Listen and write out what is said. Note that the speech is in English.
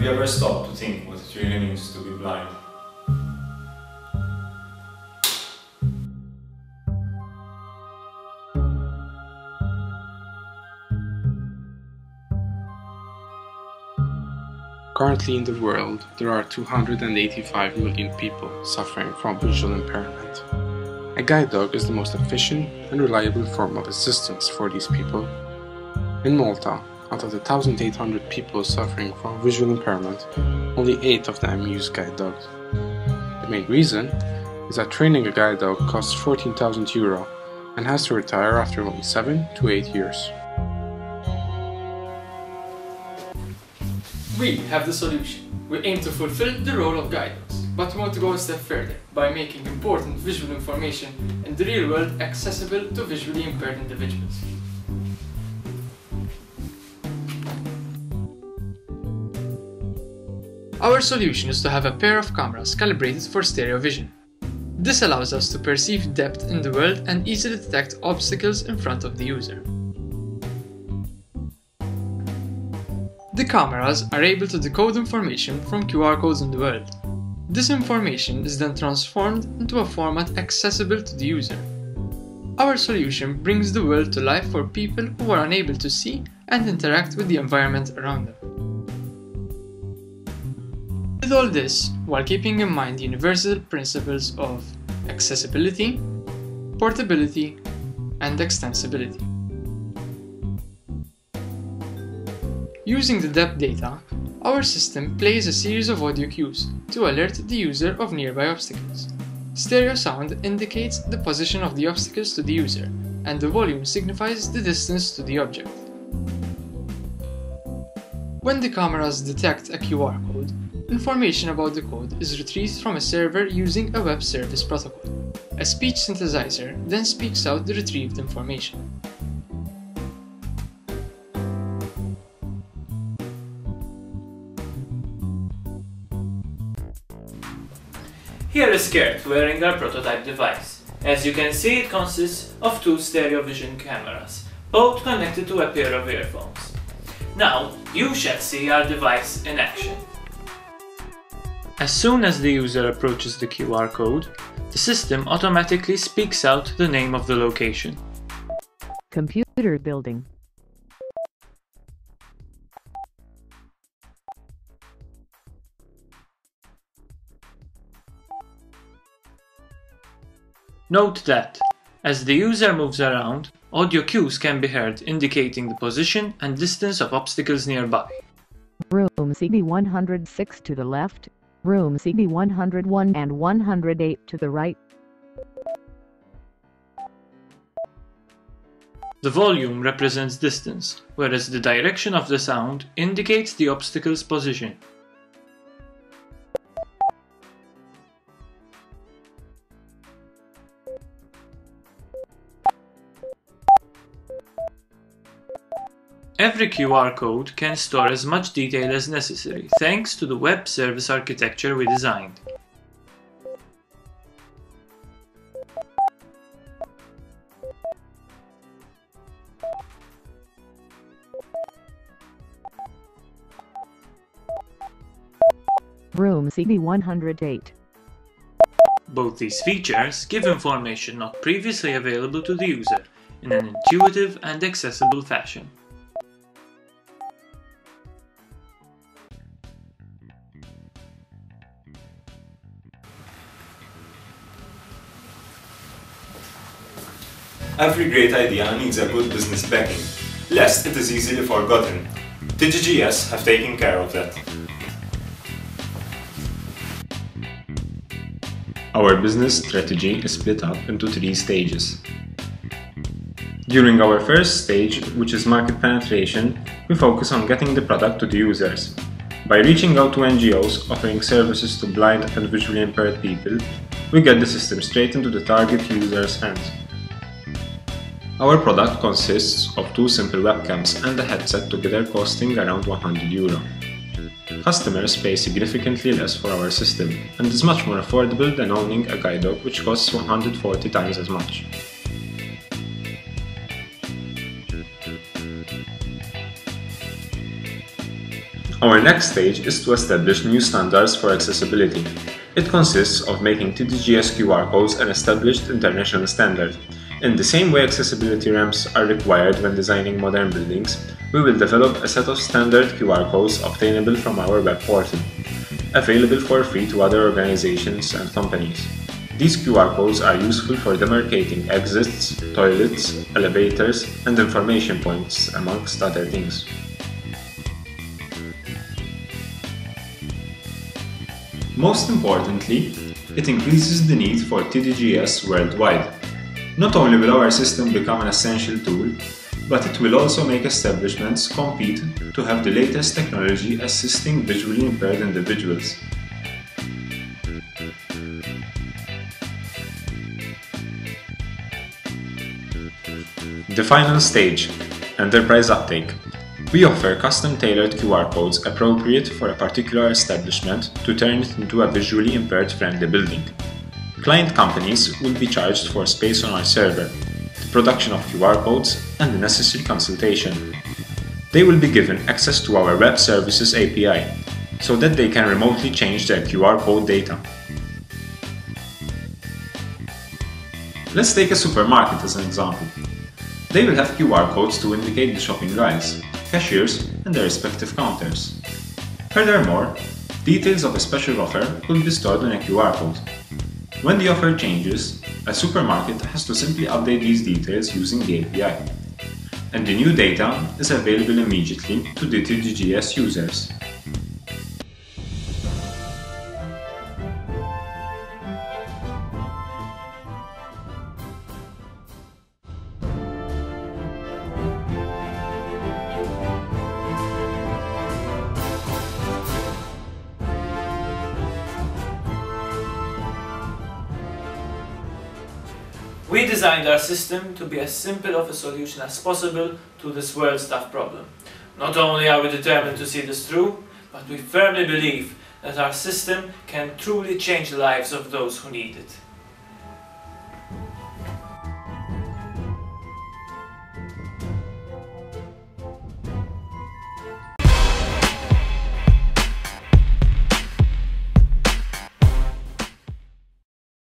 you ever stop to think what it really means to be blind? Currently in the world, there are 285 million people suffering from visual impairment. A guide dog is the most efficient and reliable form of assistance for these people. In Malta, out of the 1,800 people suffering from visual impairment, only 8 of them use guide dogs. The main reason is that training a guide dog costs €14,000 and has to retire after only 7 to 8 years. We have the solution. We aim to fulfill the role of guide dogs, but we want to go a step further by making important visual information in the real world accessible to visually impaired individuals. Our solution is to have a pair of cameras calibrated for stereo vision. This allows us to perceive depth in the world and easily detect obstacles in front of the user. The cameras are able to decode information from QR codes in the world. This information is then transformed into a format accessible to the user. Our solution brings the world to life for people who are unable to see and interact with the environment around them. With all this, while keeping in mind the universal principles of accessibility, portability, and extensibility. Using the depth data, our system plays a series of audio cues to alert the user of nearby obstacles. Stereo sound indicates the position of the obstacles to the user, and the volume signifies the distance to the object. When the cameras detect a QR code, information about the code is retrieved from a server using a web service protocol. A speech synthesizer then speaks out the retrieved information. Here is Gert wearing our prototype device. As you can see, it consists of 2 stereo vision cameras, both connected to a pair of earphones. Now, you shall see our device in action. As soon as the user approaches the QR code, the system automatically speaks out the name of the location. Computer building. Note that, as the user moves around, audio cues can be heard indicating the position and distance of obstacles nearby. Room CB106 to the left, room CB101 and 108 to the right. The volume represents distance, whereas the direction of the sound indicates the obstacle's position. Every QR code can store as much detail as necessary thanks to the web service architecture we designed. Room CB108. Both these features give information not previously available to the user in an intuitive and accessible fashion. Every great idea needs a good business backing, lest it is easily forgotten. TDGS have taken care of that. Our business strategy is split up into 3 stages. During our first stage, which is market penetration, we focus on getting the product to the users. By reaching out to NGOs offering services to blind and visually impaired people, we get the system straight into the target user's hands. Our product consists of 2 simple webcams and a headset, together costing around €100. Customers pay significantly less for our system and is much more affordable than owning a guide dog, which costs 140 times as much. Our next stage is to establish new standards for accessibility. It consists of making TDGS QR codes an established international standard. In the same way accessibility ramps are required when designing modern buildings, we will develop a set of standard QR codes obtainable from our web portal, available for free to other organizations and companies. These QR codes are useful for demarcating exits, toilets, elevators, and information points, amongst other things. Most importantly, it increases the need for TDGS worldwide. Not only will our system become an essential tool, but it will also make establishments compete to have the latest technology assisting visually impaired individuals. The final stage, enterprise uptake. We offer custom-tailored QR codes appropriate for a particular establishment to turn it into a visually impaired friendly building. Client companies will be charged for space on our server, the production of QR codes, and the necessary consultation. They will be given access to our web services API, so that they can remotely change their QR code data. Let's take a supermarket as an example. They will have QR codes to indicate the shopping aisles, cashiers, and their respective counters. Furthermore, details of a special offer will be stored on a QR code. When the offer changes, a supermarket has to simply update these details using the API, and the new data is available immediately to the TDGS users. We designed our system to be as simple of a solution as possible to this world's tough problem. Not only are we determined to see this through, but we firmly believe that our system can truly change the lives of those who need it.